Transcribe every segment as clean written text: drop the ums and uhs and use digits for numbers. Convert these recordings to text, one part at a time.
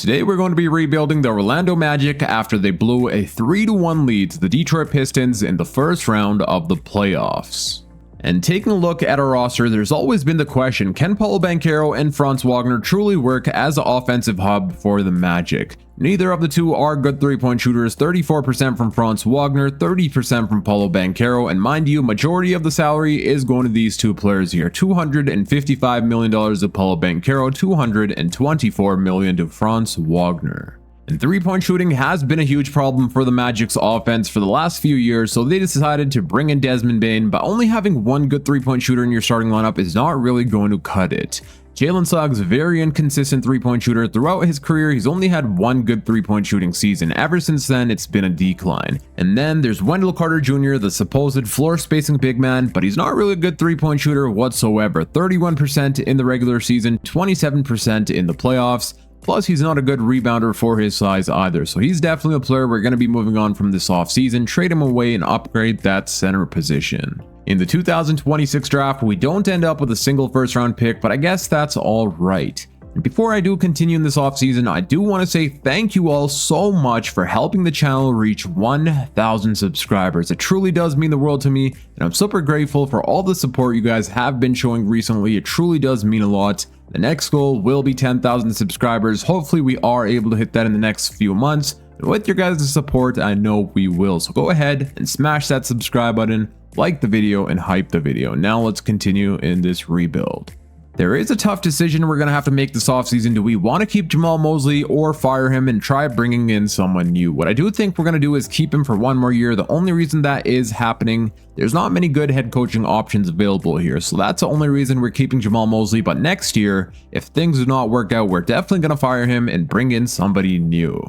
Today we're going to be rebuilding the Orlando Magic after they blew a 3-1 lead to the Detroit Pistons in the first round of the playoffs. And taking a look at our roster, there's always been the question, can Paolo Banchero and Franz Wagner truly work as an offensive hub for the Magic? Neither of the two are good 3-point shooters, 34% from Franz Wagner, 30% from Paolo Banchero, and mind you, majority of the salary is going to these two players here. $255 million to Paolo Banchero, $224 million to Franz Wagner. And 3-point shooting has been a huge problem for the Magic's offense for the last few years, so they decided to bring in Desmond Bane, but only having one good 3-point shooter in your starting lineup is not really going to cut it. Jalen Suggs, very inconsistent 3-point shooter. Throughout his career, he's only had one good 3-point shooting season. Ever since then, it's been a decline. And then there's Wendell Carter Jr., the supposed floor spacing big man, but he's not really a good 3-point shooter whatsoever. 31% in the regular season, 27% in the playoffs. Plus, he's not a good rebounder for his size either, so he's definitely a player we're going to be moving on from this offseason, trade him away and upgrade that center position. In the 2026 draft, we don't end up with a single first-round pick, but I guess that's all right. And before I do continue in this offseason, I do want to say thank you all so much for helping the channel reach 1,000 subscribers. It truly does mean the world to me, and I'm super grateful for all the support you guys have been showing recently. It truly does mean a lot. The next goal will be 10,000 subscribers. Hopefully we are able to hit that in the next few months. And with your guys' support, I know we will. So go ahead and smash that subscribe button, like the video, and hype the video. Now let's continue in this rebuild. There is a tough decision we're going to have to make this offseason. Do we want to keep Jamal Mosley or fire him and try bringing in someone new? What I do think we're going to do is keep him for one more year. The only reason that is happening, there's not many good head coaching options available here. So that's the only reason we're keeping Jamal Mosley. But next year, if things do not work out, we're definitely going to fire him and bring in somebody new.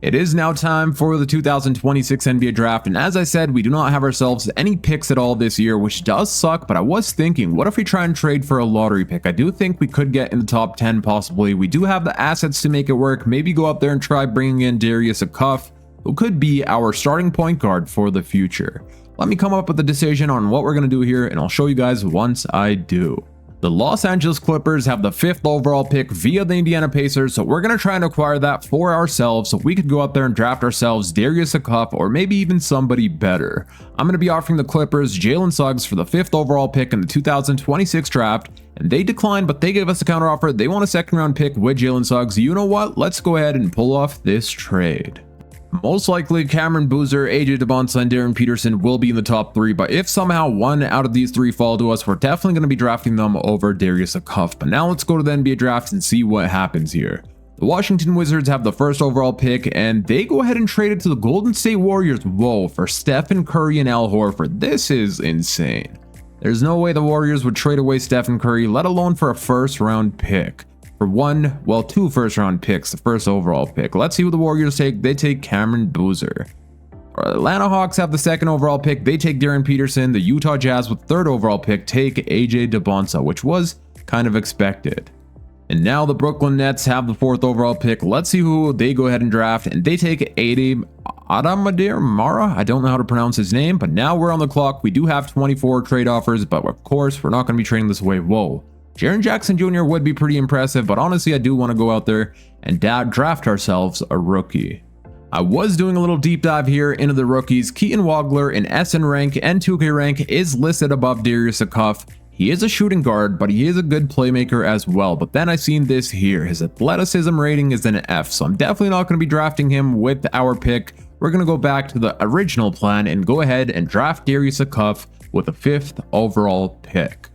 It is now time for the 2026 NBA draft, and as I said, we do not have ourselves any picks at all this year, which does suck, but I was thinking, what if we try and trade for a lottery pick? I do think we could get in the top 10 possibly. We do have the assets to make it work. Maybe go out there and try bringing in Darius Acuff, who could be our starting point guard for the future. Let me come up with a decision on what we're going to do here, and I'll show you guys once I do. The Los Angeles Clippers have the 5th overall pick via the Indiana Pacers, so we're going to try and acquire that for ourselves so we could go out there and draft ourselves Darius Acuff or maybe even somebody better. I'm going to be offering the Clippers Jalen Suggs for the 5th overall pick in the 2026 draft, and they declined, but they gave us a counteroffer. They want a 2nd round pick with Jalen Suggs. You know what? Let's go ahead and pull off this trade. Most likely, Cameron Boozer, AJ DeBonsa, and Darren Peterson will be in the top 3, but if somehow one out of these 3 fall to us, we're definitely going to be drafting them over Darius Acuff. But now let's go to the NBA draft and see what happens here. The Washington Wizards have the 1st overall pick, and they go ahead and trade it to the Golden State Warriors. Whoa, for Stephen Curry and Al Horford. This is insane. There's no way the Warriors would trade away Stephen Curry, let alone for a 1st round pick. For 2 1st round picks, the 1st overall pick. Let's see who the Warriors take. They take Cameron Boozer. Our Atlanta Hawks have the 2nd overall pick. They take Darren Peterson. The Utah Jazz with 3rd overall pick take AJ DeBonsa, which was kind of expected. And now the Brooklyn Nets have the 4th overall pick. Let's see who they go ahead and draft. And they take Adamadir Mara. I don't know how to pronounce his name, but now we're on the clock. We do have 24 trade offers, but of course, we're not going to be trading this away. Whoa. Jaren Jackson Jr. would be pretty impressive, but honestly, I do want to go out there and draft ourselves a rookie. I was doing a little deep dive here into the rookies. Keaton Wagler in SN rank and 2K rank is listed above Darius Acuff. He is a shooting guard, but he is a good playmaker as well. But then I seen this here. His athleticism rating is an F, so I'm definitely not going to be drafting him with our pick. We're going to go back to the original plan and go ahead and draft Darius Acuff with a 5th overall pick.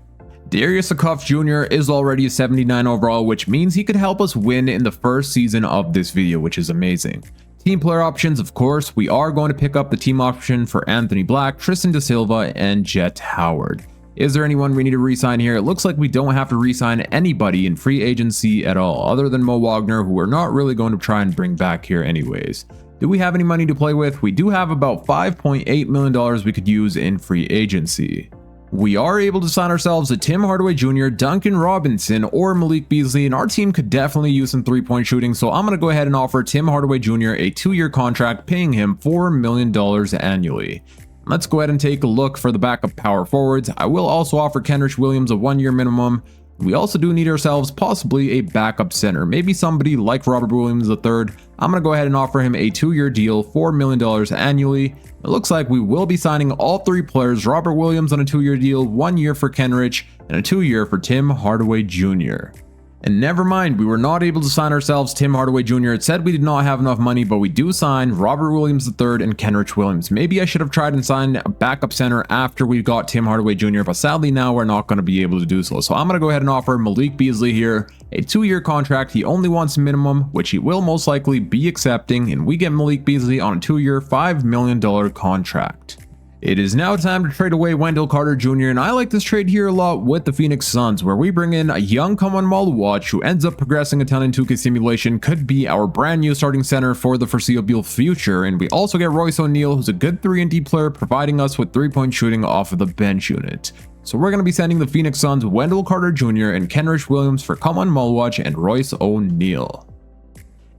Darius Acuff Jr. is already a 79 overall, which means he could help us win in the 1st season of this video, which is amazing. Team player options, of course, we are going to pick up the team option for Anthony Black, Tristan Da Silva, and Jet Howard. Is there anyone we need to re-sign here? It looks like we don't have to re-sign anybody in free agency at all, other than Mo Wagner, who we're not really going to try and bring back here anyways. Do we have any money to play with? We do have about $5.8 million we could use in free agency. We are able to sign ourselves a Tim Hardaway Jr., Duncan Robinson, or Malik Beasley, and our team could definitely use some 3-point shooting, so I'm going to go ahead and offer Tim Hardaway Jr. a 2-year contract, paying him $4 million annually. Let's go ahead and take a look for the backup power forwards. I will also offer Kenrich Williams a 1-year minimum, We also do need ourselves possibly a backup center, maybe somebody like Robert Williams III. I'm going to go ahead and offer him a 2-year deal, $4 million annually. It looks like we will be signing all 3 players, Robert Williams on a 2-year deal, 1 year for Kenrich, and a 2-year for Tim Hardaway Jr. And never mind, we were not able to sign ourselves Tim Hardaway Jr. It said we did not have enough money, but we do sign Robert Williams III and Kenrich Williams. Maybe I should have tried and signed a backup center after we got Tim Hardaway Jr., but sadly now we're not going to be able to do so. So I'm going to go ahead and offer Malik Beasley here a 2-year contract. He only wants minimum, which he will most likely be accepting, and we get Malik Beasley on a 2-year, $5 million contract. It is now time to trade away Wendell Carter Jr., and I like this trade here a lot with the Phoenix Suns, where we bring in a young Kaman Maluach who ends up progressing a ton in 2K Simulation, could be our brand new starting center for the foreseeable future, and we also get Royce O'Neal, who's a good 3-and-D player, providing us with 3-point shooting off of the bench unit. So we're going to be sending the Phoenix Suns Wendell Carter Jr. and Kenrich Williams for Kaman Maluach and Royce O'Neal.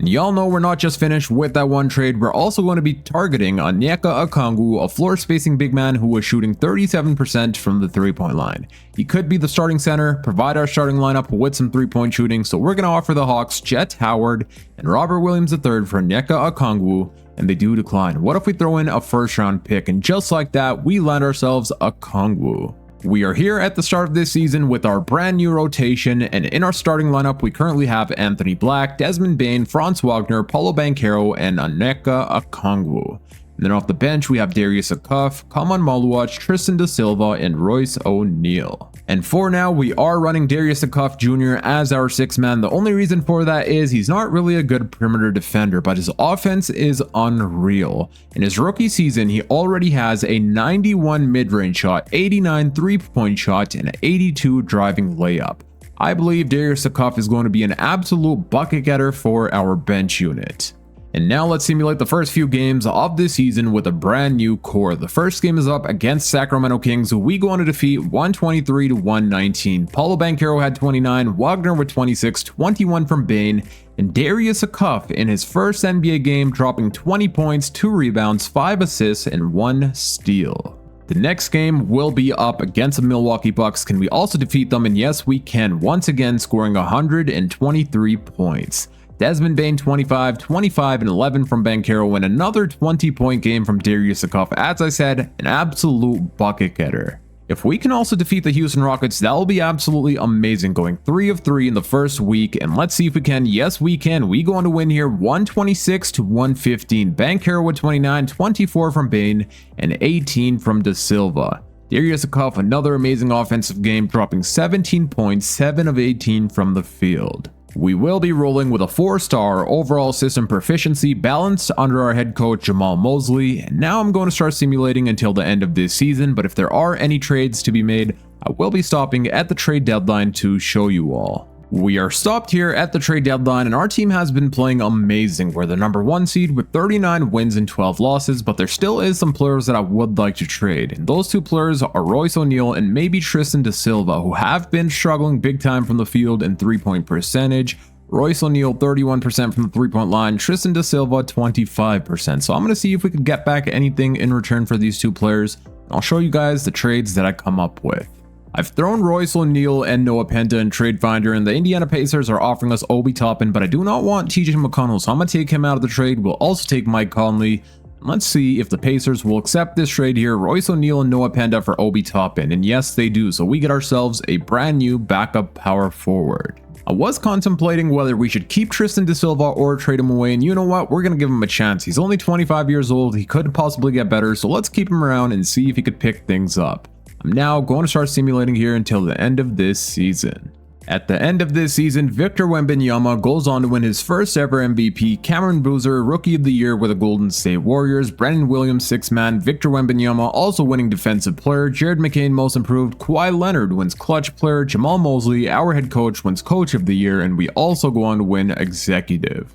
And y'all know we're not just finished with that one trade, we're also going to be targeting Onyeka Okongwu, a floor spacing big man who was shooting 37% from the 3-point line. He could be the starting center, provide our starting lineup with some 3-point shooting, so we're going to offer the Hawks Jet Howard and Robert Williams III for Onyeka Okongwu, and they do decline. What if we throw in a 1st-round pick, and just like that, we land ourselves Okongwu. We are here at the start of this season with our brand new rotation, and in our starting lineup we currently have Anthony Black, Desmond Bane, Franz Wagner, Paulo Banchero, and Onyeka Okongwu. And then off the bench we have Darius Acuff, Kaman Maluach, Tristan da Silva, and Royce O'Neal. And for now we are running Darius Acuff Jr. as our 6th man. The only reason for that is he's not really a good perimeter defender, but his offense is unreal. In his rookie season he already has a 91 mid-range shot, 89 3-point shot, and 82 driving layup. I believe Darius Acuff is going to be an absolute bucket getter for our bench unit. And now let's simulate the first few games of this season with a brand new core. The first game is up against Sacramento Kings, who we go on to defeat 123-119. Paulo Banchero had 29, Wagner with 26, 21 from Bane, and Darius Acuff in his first NBA game dropping 20 points, 2 rebounds, 5 assists, and 1 steal. The next game will be up against the Milwaukee Bucks. Can we also defeat them? And yes, we can, once again scoring 123 points. Desmond Bane 25, 25, and 11 from Banchero, and another 20-point game from Darius Acuff. As I said, an absolute bucket getter. If we can also defeat the Houston Rockets, that will be absolutely amazing, going 3 of 3 in the first week, and let's see if we can. Yes, we can. We go on to win here 126-115. Banchero with 29, 24 from Bane, and 18 from da Silva. Darius Acuff, another amazing offensive game, dropping 17 points, 7 of 18 from the field. We will be rolling with a 4-star overall system proficiency balanced under our head coach Jamal Mosley, and now I'm going to start simulating until the end of this season, but if there are any trades to be made, I will be stopping at the trade deadline to show you all. We are stopped here at the trade deadline, and our team has been playing amazing. We're the number 1 seed with 39 wins and 12 losses, but there still is some players that I would like to trade. And those 2 players are Royce O'Neal and maybe Tristan da Silva, who have been struggling big time from the field in 3-point percentage. Royce O'Neal 31% from the 3-point line, Tristan da Silva 25%. So I'm going to see if we could get back anything in return for these 2 players. I'll show you guys the trades that I come up with. I've thrown Royce O'Neal and Noah Penta in Trade Finder, and the Indiana Pacers are offering us Obi Toppin, but I do not want TJ McConnell, so I'm going to take him out of the trade. We'll also take Mike Conley. Let's see if the Pacers will accept this trade here. Royce O'Neal and Noah Penta for Obi Toppin, and yes, they do, so we get ourselves a brand new backup power forward. I was contemplating whether we should keep Tristan da Silva or trade him away, and you know what? We're going to give him a chance. He's only 25 years old. He could possibly get better, so let's keep him around and see if he could pick things up. I'm now going to start simulating here until the end of this season. At the end of this season, Victor Wembanyama goes on to win his first ever MVP, Cameron Boozer, Rookie of the Year with the Golden State Warriors, Brendan Williams 6th man, Victor Wembanyama also winning Defensive Player, Jared McCain Most Improved, Kawhi Leonard wins Clutch Player, Jamal Mosley, our head coach, wins Coach of the Year, and we also go on to win Executive.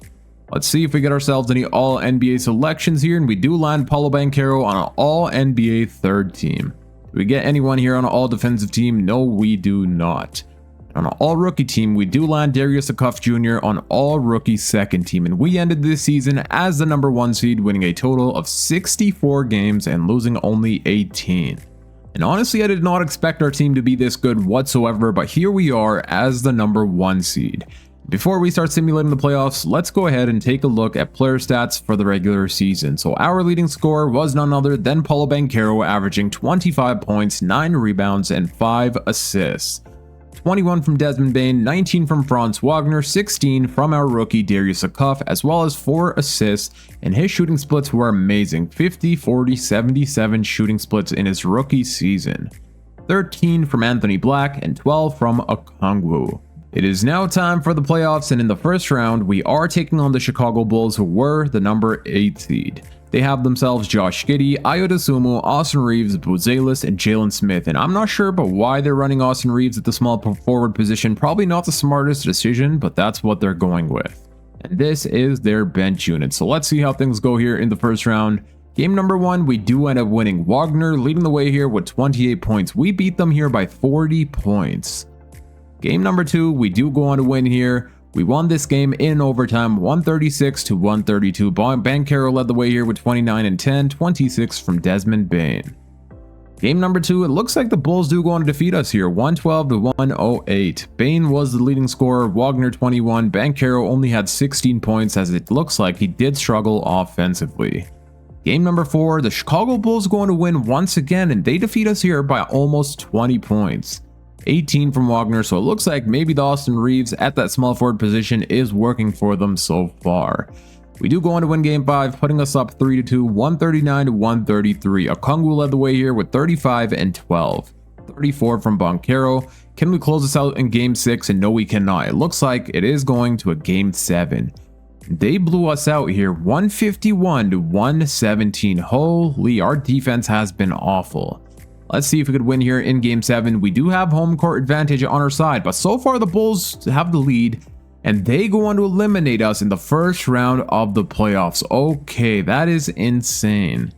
Let's see if we get ourselves any All-NBA selections here, and we do land Paulo Banchero on an All-NBA 3rd team. Do we get anyone here on an all-defensive team? No, we do not. On an all-rookie team, we do land Darius Acuff Jr. on all-rookie 2nd team, and we ended this season as the number 1 seed, winning a total of 64 games and losing only 18. And honestly, I did not expect our team to be this good whatsoever, but here we are as the number 1 seed. Before we start simulating the playoffs, let's go ahead and take a look at player stats for the regular season. So our leading scorer was none other than Paulo Banchero, averaging 25 points, 9 rebounds, and 5 assists. 21 from Desmond Bane, 19 from Franz Wagner, 16 from our rookie Darius Acuff, as well as 4 assists, and his shooting splits were amazing, 50, 40, 77 shooting splits in his rookie season. 13 from Anthony Black, and 12 from Okongwu. It is now time for the playoffs, and in the first round, we are taking on the Chicago Bulls, who were the number 8 seed. They have themselves Josh Giddey, Ayo Dosunmu, Austin Reeves, Buzelis, and Jalen Smith, and I'm not sure about why they're running Austin Reeves at the small forward position. Probably not the smartest decision, but that's what they're going with. And this is their bench unit, so let's see how things go here in the first round. Game number 1, we do end up winning. Wagner leading the way here with 28 points. We beat them here by 40 points. Game number 2, we do go on to win here. We won this game in overtime, 136 to 132. Banchero led the way here with 29 and 10, 26 from Desmond Bane. Game number 2, it looks like the Bulls do go on to defeat us here, 112 to 108. Bane was the leading scorer, Wagner 21, Banchero only had 16 points, as it looks like he did struggle offensively. Game number 4, the Chicago Bulls go on to win once again, and they defeat us here by almost 20 points. 18 from Wagner, so it looks like maybe the Austin Reeves at that small forward position is working for them so far. We do go on to win game 5, putting us up 3-2, 139 to 133. Okongwu led the way here with 35 and 12. 34 from Banchero. Can we close this out in game 6? And no, we cannot. It looks like it is going to a game 7. They blew us out here, 151 to 117. Holy, our defense has been awful. Let's see if we could win here in game 7. We do have home court advantage on our side, but so far the Bulls have the lead, and they go on to eliminate us in the first round of the playoffs. Okay, that is insane.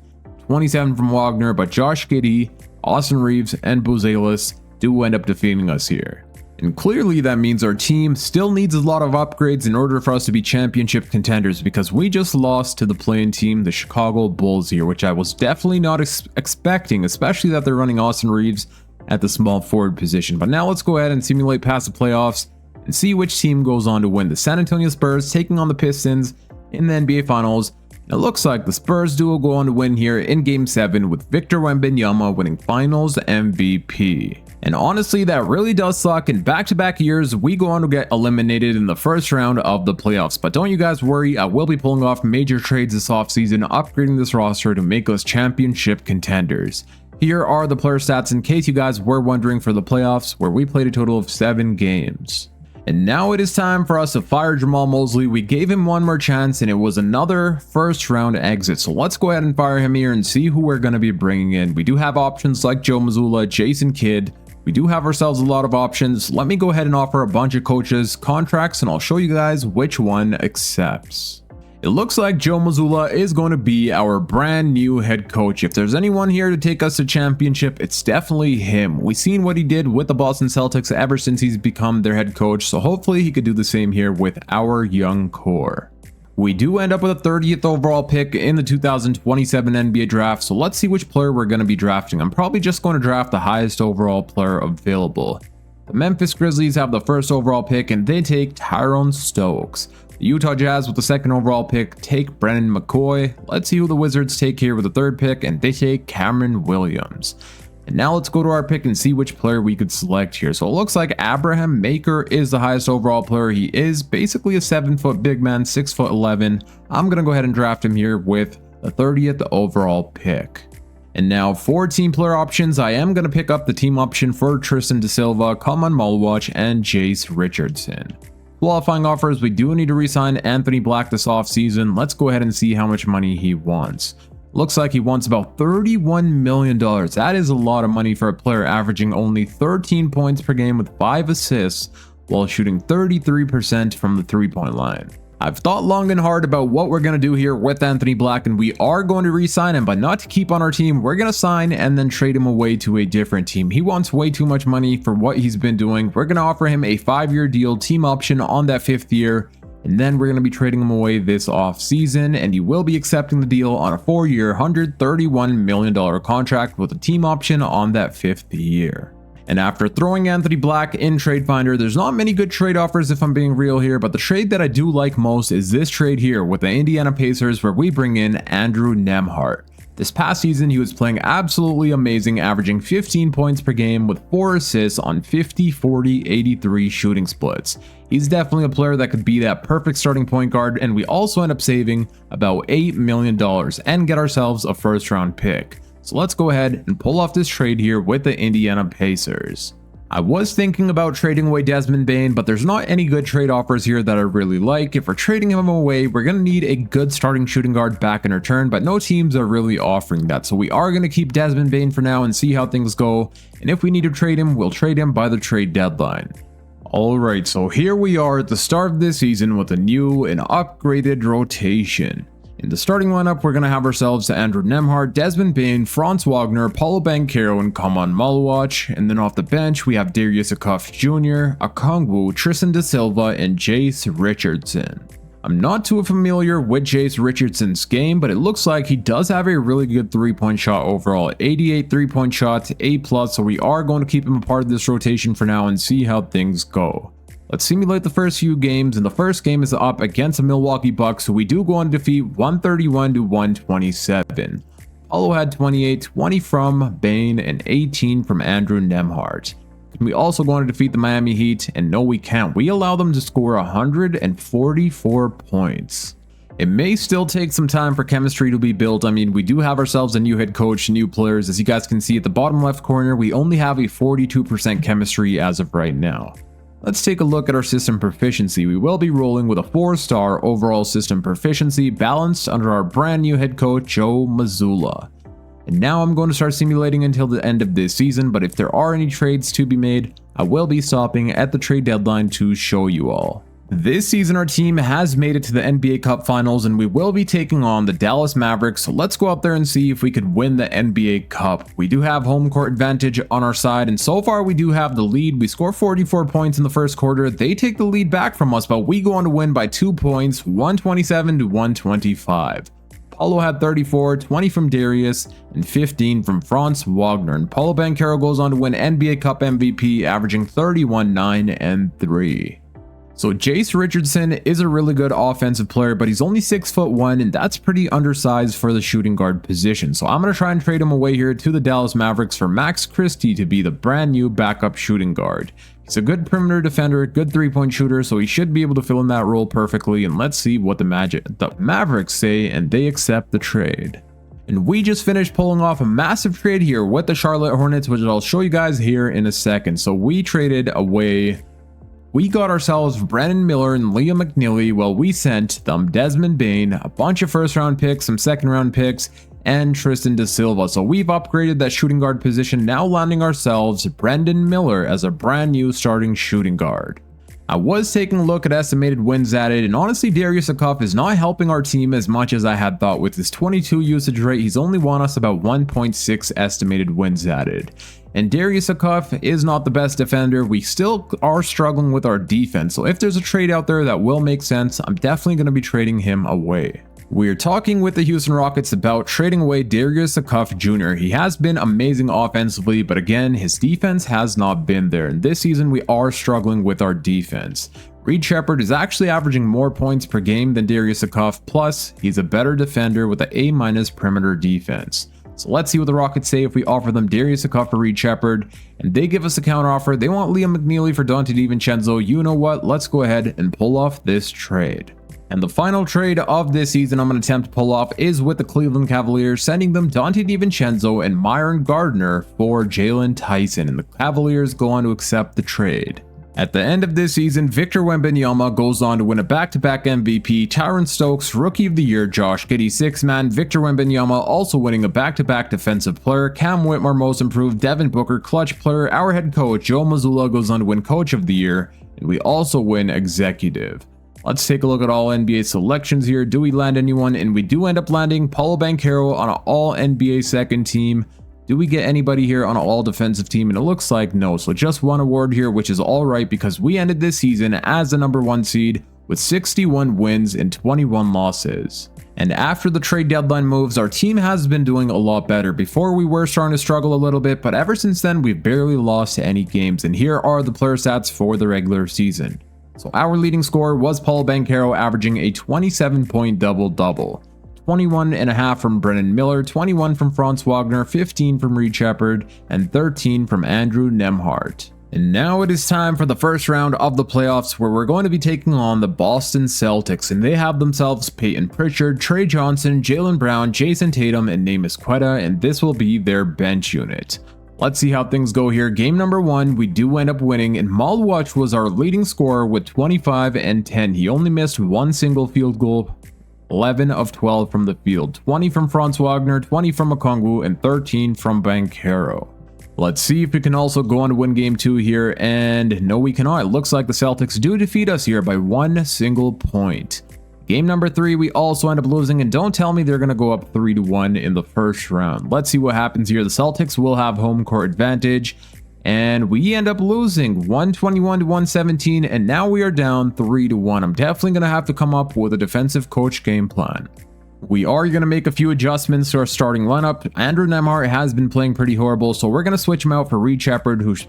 27 from Wagner, but Josh Giddey, Austin Reeves, and Buzelis do end up defeating us here. And clearly that means our team still needs a lot of upgrades in order for us to be championship contenders, because we just lost to the play-in team, the Chicago Bulls here, which I was definitely not expecting, especially that they're running Austin Reeves at the small forward position. But now let's go ahead and simulate past the playoffs and see which team goes on to win. The San Antonio Spurs taking on the Pistons in the NBA Finals. It looks like the Spurs duo go on to win here in game 7 with Victor Wembanyama winning Finals MVP. And honestly, that really does suck. In back-to-back years, we go on to get eliminated in the first round of the playoffs. But don't you guys worry, I will be pulling off major trades this offseason, upgrading this roster to make us championship contenders. Here are the player stats in case you guys were wondering for the playoffs, where we played a total of 7 games. And now it is time for us to fire Jamal Mosley. We gave him one more chance, and it was another first round exit. So let's go ahead and fire him here and see who we're going to be bringing in. We do have options like Joe Mazzulla, Jason Kidd. We do have ourselves a lot of options. Let me go ahead and offer a bunch of coaches contracts, and I'll show you guys which one accepts. It looks like Joe Mazzulla is going to be our brand new head coach. If there's anyone here to take us to championship, it's definitely him. We've seen what he did with the Boston Celtics ever since he's become their head coach, so hopefully he could do the same here with our young core. We do end up with a 30th overall pick in the 2027 NBA draft, so let's see which player we're going to be drafting. I'm probably just going to draft the highest overall player available. The Memphis Grizzlies have the first overall pick, and they take Tyrone Stokes. The Utah Jazz with the second overall pick take Brennan McCoy. Let's see who the Wizards take here with the third pick, and they take Cameron Williams. And now let's go to our pick and see which player we could select here. So it looks like Abraham Maker is the highest overall player. He is basically a 7-foot big man, 6'11". I'm going to go ahead and draft him here with the 30th overall pick. And now for team player options, I am going to pick up the team option for Tristan Da Silva, Kaman Malwatch, and Jace Richardson. Qualifying offers, we do need to re-sign Anthony Black this offseason. Let's go ahead and see how much money he wants. Looks like he wants about $31 million. That is a lot of money for a player averaging only 13 points per game with 5 assists while shooting 33% from the three-point line. I've thought long and hard about what we're going to do here with Anthony Black, and we are going to re-sign him, but not to keep on our team. We're going to sign and then trade him away to a different team. He wants way too much money for what he's been doing. We're going to offer him a 5-year deal, team option on that 5th year, And then we're going to be trading him away this offseason, and he will be accepting the deal on a 4-year, $131 million contract with a team option on that 5th year. And after throwing Anthony Black in Trade Finder, there's not many good trade offers if I'm being real here, but the trade that I do like most is this trade here with the Indiana Pacers, where we bring in Andrew Nembhard. This past season, he was playing absolutely amazing, averaging 15 points per game with 4 assists on 50, 40, 83 shooting splits. He's definitely a player that could be that perfect starting point guard, and we also end up saving about $8 million and get ourselves a 1st round pick. So let's go ahead and pull off this trade here with the Indiana Pacers. I was thinking about trading away Desmond Bane, but there's not any good trade offers here that I really like. If we're trading him away, we're going to need a good starting shooting guard back in return, but no teams are really offering that. So we are going to keep Desmond Bane for now and see how things go. And if we need to trade him, we'll trade him by the trade deadline. Alright, so here we are at the start of this season with a new and upgraded rotation. In the starting lineup, we're going to have ourselves Andrew Nembhard, Desmond Bane, Franz Wagner, Paulo Banchero, and Kaman Maluach. And then off the bench, we have Darius Acuff Jr., Okongwu, Tristan Da Silva, and Jace Richardson. I'm not too familiar with Jace Richardson's game, but it looks like he does have a really good 3-point shot overall. 88 3-point shots, A+, so we are going to keep him a part of this rotation for now and see how things go. Let's simulate the first few games, and the first game is up against the Milwaukee Bucks, who we do go on to defeat 131 to 127. Paulo had 28, 20 from Bane, and 18 from Andrew Nembhard. Can we also go on to defeat the Miami Heat? And no, we can't. We allow them to score 144 points. It may still take some time for chemistry to be built. I mean, we do have ourselves a new head coach, new players. As you guys can see at the bottom left corner, we only have a 42% chemistry as of right now. Let's take a look at our system proficiency. We will be rolling with a 4-star overall system proficiency balanced under our brand new head coach, Joe Mazzulla. And now I'm going to start simulating until the end of this season, but if there are any trades to be made, I will be stopping at the trade deadline to show you all. This season, our team has made it to the NBA Cup Finals, and we will be taking on the Dallas Mavericks. So let's go out there and see if we could win the NBA Cup. We do have home court advantage on our side, and so far we do have the lead. We score 44 points in the first quarter. They take the lead back from us, but we go on to win by 2 points, 127 to 125. Paulo had 34, 20 from Darius, and 15 from Franz Wagner. And Paulo Banchero goes on to win NBA Cup MVP, averaging 31, 9, and 3. So Jace Richardson is a really good offensive player, but he's only 6'1", and that's pretty undersized for the shooting guard position. So I'm going to try and trade him away here to the Dallas Mavericks for Max Christie to be the brand new backup shooting guard. He's a good perimeter defender, good 3-point shooter, so he should be able to fill in that role perfectly. And let's see what the Mavericks say, and they accept the trade. And we just finished pulling off a massive trade here with the Charlotte Hornets, which I'll show you guys here in a second. So we traded away... We got ourselves Brandon Miller and Liam McNeely, while we sent them Desmond Bane, a bunch of 1st round picks, some 2nd round picks, and Tristan Da Silva. So we've upgraded that shooting guard position, now landing ourselves Brandon Miller as a brand new starting shooting guard. I was taking a look at estimated wins added, and honestly Darius Acuff is not helping our team as much as I had thought. With his 22 usage rate, he's only won us about 1.6 estimated wins added. And Darius Acuff is not the best defender. We still are struggling with our defense, so if there's a trade out there that will make sense, I'm definitely going to be trading him away. We're talking with the Houston Rockets about trading away Darius Acuff Jr. He has been amazing offensively, but again, his defense has not been there. And this season, we are struggling with our defense. Reed Sheppard is actually averaging more points per game than Darius Acuff, plus he's a better defender with an A- perimeter defense. So let's see what the Rockets say if we offer them Darius Acuff for Reed Sheppard, and they give us a counter offer. They want Liam McNeely for Dante DiVincenzo. You know what? Let's go ahead and pull off this trade. And the final trade of this season I'm going to attempt to pull off is with the Cleveland Cavaliers, sending them Dante DiVincenzo and Myron Gardner for Jalen Tyson, and the Cavaliers go on to accept the trade. At the end of this season, Victor Wembanyama goes on to win a back-to-back MVP, Tyron Stokes Rookie of the Year, Josh Giddey 6-man, Victor Wembanyama also winning a back-to-back Defensive Player, Cam Whitmore Most Improved, Devin Booker Clutch Player, our head coach Joe Mazzulla goes on to win Coach of the Year, and we also win Executive. Let's take a look at all NBA selections here. Do we land anyone? And we do end up landing Paulo Banchero on an all NBA second team. Do we get anybody here on an all defensive team? And it looks like no. So just one award here, which is all right because we ended this season as the #1 seed with 61 wins and 21 losses. And after the trade deadline moves, our team has been doing a lot better. Before we were starting to struggle a little bit, but ever since then we've barely lost any games, and here are the player stats for the regular season. So our leading scorer was Paul Banchero, averaging a 27-point double-double. 21.5 from Brendan Miller, 21 from Franz Wagner, 15 from Reed Shepherd, and 13 from Andrew Nembhard. And now it is time for the first round of the playoffs, where we're going to be taking on the Boston Celtics, and they have themselves Peyton Pritchard, Trey Johnson, Jaylen Brown, Jason Tatum, and Neemias Queta, and this will be their bench unit. Let's see how things go here. Game number 1, we do end up winning, and Maluach was our leading scorer with 25 and 10. He only missed one single field goal, 11 of 12 from the field, 20 from Franz Wagner, 20 from Okongwu, and 13 from Banchero. Let's see if we can also go on to win game 2 here, and no, we cannot. It looks like the Celtics do defeat us here by one single point. Game number 3, we also end up losing, and don't tell me they're going to go up 3-1 in the first round. Let's see what happens here. The Celtics will have home court advantage, and we end up losing 121-117, and now we are down 3-1. I'm definitely going to have to come up with a defensive coach game plan. We are going to make a few adjustments to our starting lineup. Andrew Nembhard has been playing pretty horrible, so we're going to switch him out for Reed Shepherd, who's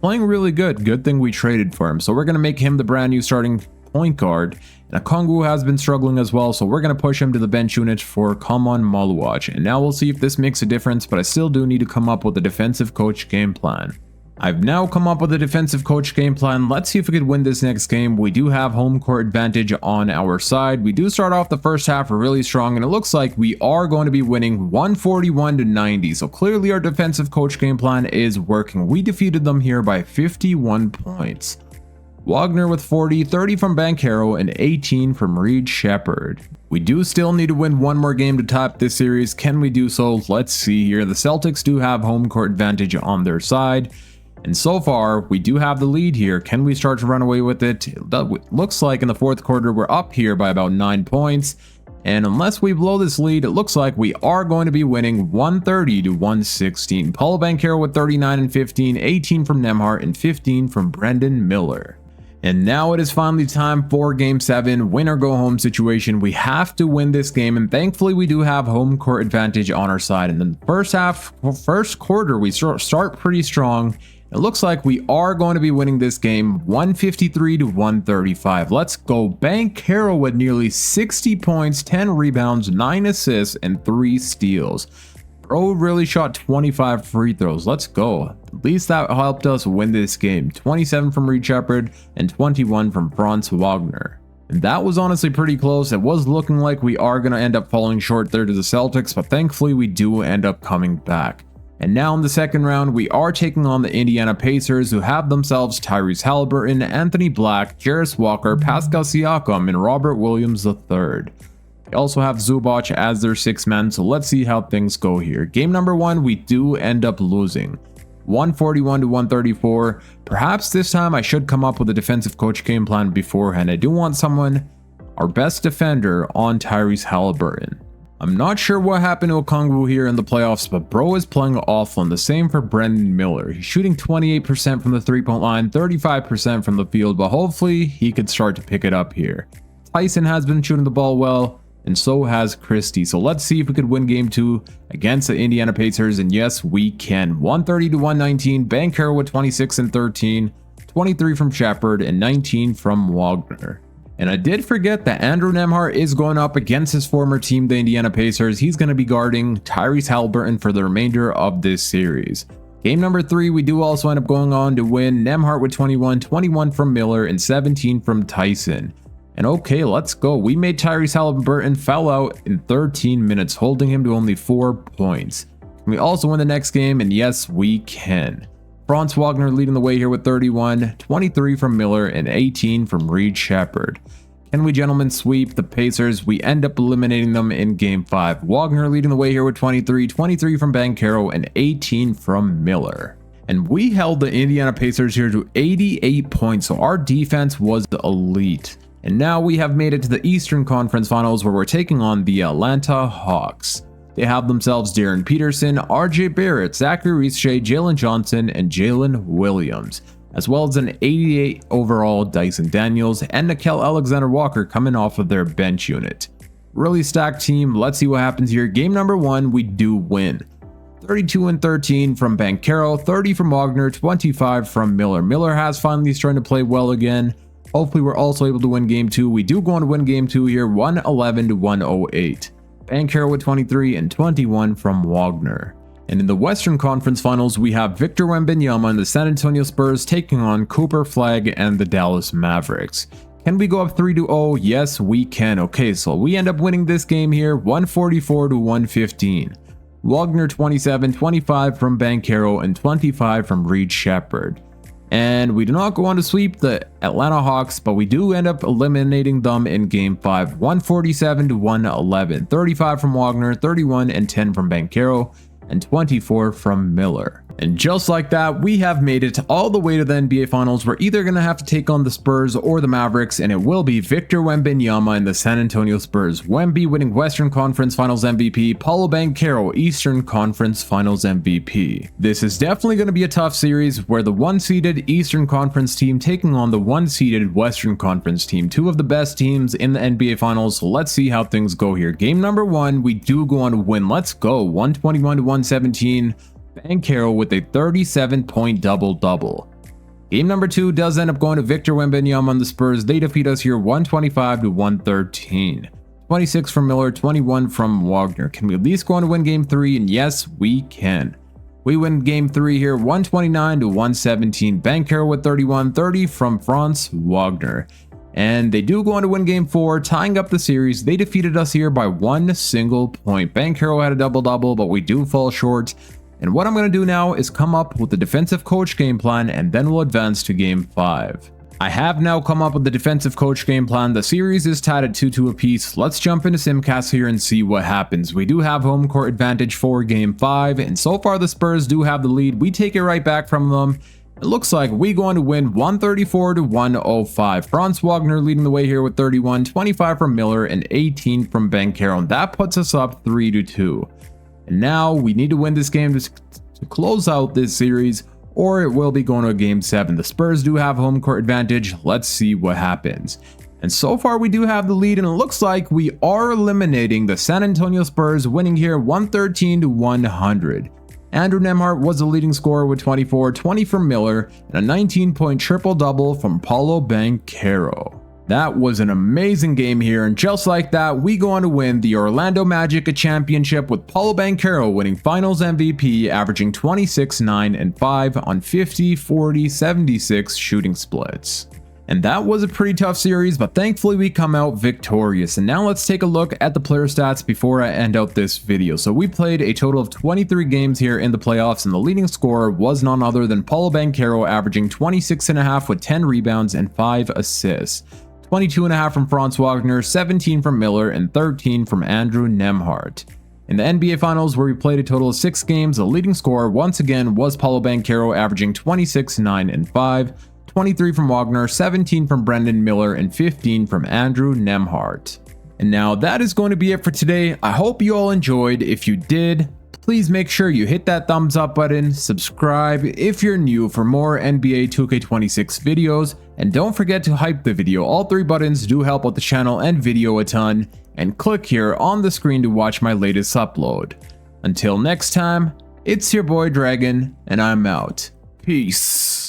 playing really good. Good thing we traded for him. So we're going to make him the brand new starting point guard. And Okongwu has been struggling as well, so we're going to push him to the bench unit for Khaman Maluach. And now we'll see if this makes a difference, but I still do need to come up with a defensive coach game plan. I've now come up with a defensive coach game plan. Let's see if we could win this next game. We do have home court advantage on our side. We do start off the first half really strong, and it looks like we are going to be winning 141-90. So clearly our defensive coach game plan is working. We defeated them here by 51 points. Wagner with 40, 30 from Banchero, and 18 from Reed Shepherd. We do still need to win one more game to top this series. Can we do so? Let's see here. The Celtics do have home court advantage on their side. And so far, we do have the lead here. Can we start to run away with it? It looks like in the fourth quarter, we're up here by about 9 points. And unless we blow this lead, it looks like we are going to be winning 130-116. Paul Banchero with 39 and 15, 18 from Nembhard, and 15 from Brendan Miller. And now it is finally time for Game 7, win or go home situation. We have to win this game, and thankfully we do have home court advantage on our side. And then first quarter, we start pretty strong. It looks like we are going to be winning this game 153-135. Let's go. Banchero with nearly 60 points, 10 rebounds, 9 assists, and 3 steals. Bro really shot 25 free throws. Let's go. At least that helped us win this game. 27 from Reed Shepherd and 21 from Franz Wagner. And that was honestly pretty close. It was looking like we are going to end up falling short there to the Celtics, but thankfully we do end up coming back. And now in the second round, we are taking on the Indiana Pacers, who have themselves Tyrese Haliburton, Anthony Black, Jarris Walker, Pascal Siakam, and Robert Williams III. They also have Zubac as their sixth man, so let's see how things go here. Game number 1, we do end up losing 141-134. Perhaps this time I should come up with a defensive coach game plan beforehand. I do want someone, our best defender, on Tyrese Haliburton. I'm not sure what happened to Okongwu here in the playoffs, but bro is playing awful, and the same for Brendan Miller. He's shooting 28% from the three-point line, 35% from the field, but hopefully he could start to pick it up here. Tyson has been shooting the ball well, and so has Christie. So let's see if we could win game 2 against the Indiana Pacers, and yes, we can. 130-119, Banchero with 26 and 13, 23 from Shepherd, and 19 from Wagner. And I did forget that Andrew Nembhard is going up against his former team, the Indiana Pacers. He's going to be guarding Tyrese Haliburton for the remainder of this series. Game number 3, we do also end up going on to win. Nembhard with 21, 21 from Miller, and 17 from Tyson. And okay, let's go. We made Tyrese Haliburton foul out in 13 minutes, holding him to only 4 points. Can we also win the next game? And yes, we can. Franz Wagner leading the way here with 31, 23 from Miller, and 18 from Reed Shepherd. Can we, gentlemen, sweep the Pacers? We end up eliminating them in Game 5. Wagner leading the way here with 23, 23 from Banchero, and 18 from Miller. And we held the Indiana Pacers here to 88 points, so our defense was elite. And now we have made it to the Eastern Conference Finals, where we're taking on the Atlanta Hawks. They have themselves Darren Peterson, RJ Barrett, Zachary Riche, Jalen Johnson, and Jalen Williams. as well as an 88 overall Dyson Daniels and Nickeil Alexander-Walker coming off of their bench unit. Really stacked team. Let's see what happens here. Game number 1, we do win. 32-13 from Banchero, 30 from Wagner, 25 from Miller. Miller has finally started to play well again. Hopefully we're also able to win game 2. We do go on to win game 2 here, 111-108. Banchero with 23 and 21 from Wagner. And in the Western Conference Finals, we have Victor Wembanyama and the San Antonio Spurs taking on Cooper Flagg and the Dallas Mavericks. Can we go up 3-0? Yes, we can. Okay, so we end up winning this game here, 144-115. Wagner 27, 25 from Banchero, and 25 from Reed Shepherd. And we do not go on to sweep the Atlanta Hawks, but we do end up eliminating them in Game 5, 147-111. 35 from Wagner, 31 and 10 from Banchero, and 24 from Miller. And just like that, we have made it all the way to the NBA Finals. We're either going to have to take on the Spurs or the Mavericks, and it will be Victor Wembanyama and the San Antonio Spurs. Wemby winning Western Conference Finals MVP, Paolo Banchero Eastern Conference Finals MVP. This is definitely going to be a tough series where the 1-seeded Eastern Conference team taking on the 1-seeded Western Conference team, two of the best teams in the NBA Finals. So let's see how things go here. Game number 1, we do go on to win. Let's go, 121-117. Banchero with a 37-point double-double. Game number 2 does end up going to Victor Wembanyama on the Spurs. They defeat us here 125-113. 26 from Miller, 21 from Wagner. Can we at least go on to win game 3? And yes, we can. We win game 3 here 129-117. Banchero with 31, 30 from Franz Wagner. And they do go on to win game 4, tying up the series. They defeated us here by 1 single point. Banchero had a double-double, but we do fall short. And what I'm going to do now is come up with the defensive coach game plan, and then we'll advance to game 5. I have now come up with the defensive coach game plan. The series is tied at 2-2 apiece. Let's jump into Simcast here and see what happens. We do have home court advantage for game 5, and so far the Spurs do have the lead. We take it right back from them. It looks like we're going to win 134-105. Franz Wagner leading the way here with 31, 25 from Miller, and 18 from Banchero, and that puts us up 3-2. And now we need to win this game to close out this series, or it will be going to a game 7. The Spurs do have home court advantage. Let's see what happens. And so far we do have the lead, and it looks like we are eliminating the San Antonio Spurs, winning here 113-100. Andrew Nembhard was the leading scorer with 24, 20 from Miller, and a 19-point triple-double from Paolo Banchero. That was an amazing game here, and just like that, we go on to win the Orlando Magic a championship with Paolo Banchero winning Finals MVP, averaging 26, 9, and 5 on 50, 40, 76 shooting splits. And that was a pretty tough series, but thankfully we come out victorious. And now let's take a look at the player stats before I end out this video. So we played a total of 23 games here in the playoffs, and the leading scorer was none other than Paolo Banchero, averaging 26.5 with 10 rebounds and 5 assists. 22.5 from Franz Wagner, 17 from Miller, and 13 from Andrew Nembhard. In the NBA Finals, where we played a total of 6 games, the leading scorer once again was Paolo Banchero, averaging 26, 9, and 5, 23 from Wagner, 17 from Brendan Miller, and 15 from Andrew Nembhard. And now that is going to be it for today. I hope you all enjoyed. If you did, please make sure you hit that thumbs up button, subscribe if you're new for more NBA 2K26 videos, and don't forget to hype the video. All 3 buttons do help out the channel and video a ton, and click here on the screen to watch my latest upload. Until next time, it's your boy Dragon, and I'm out. Peace.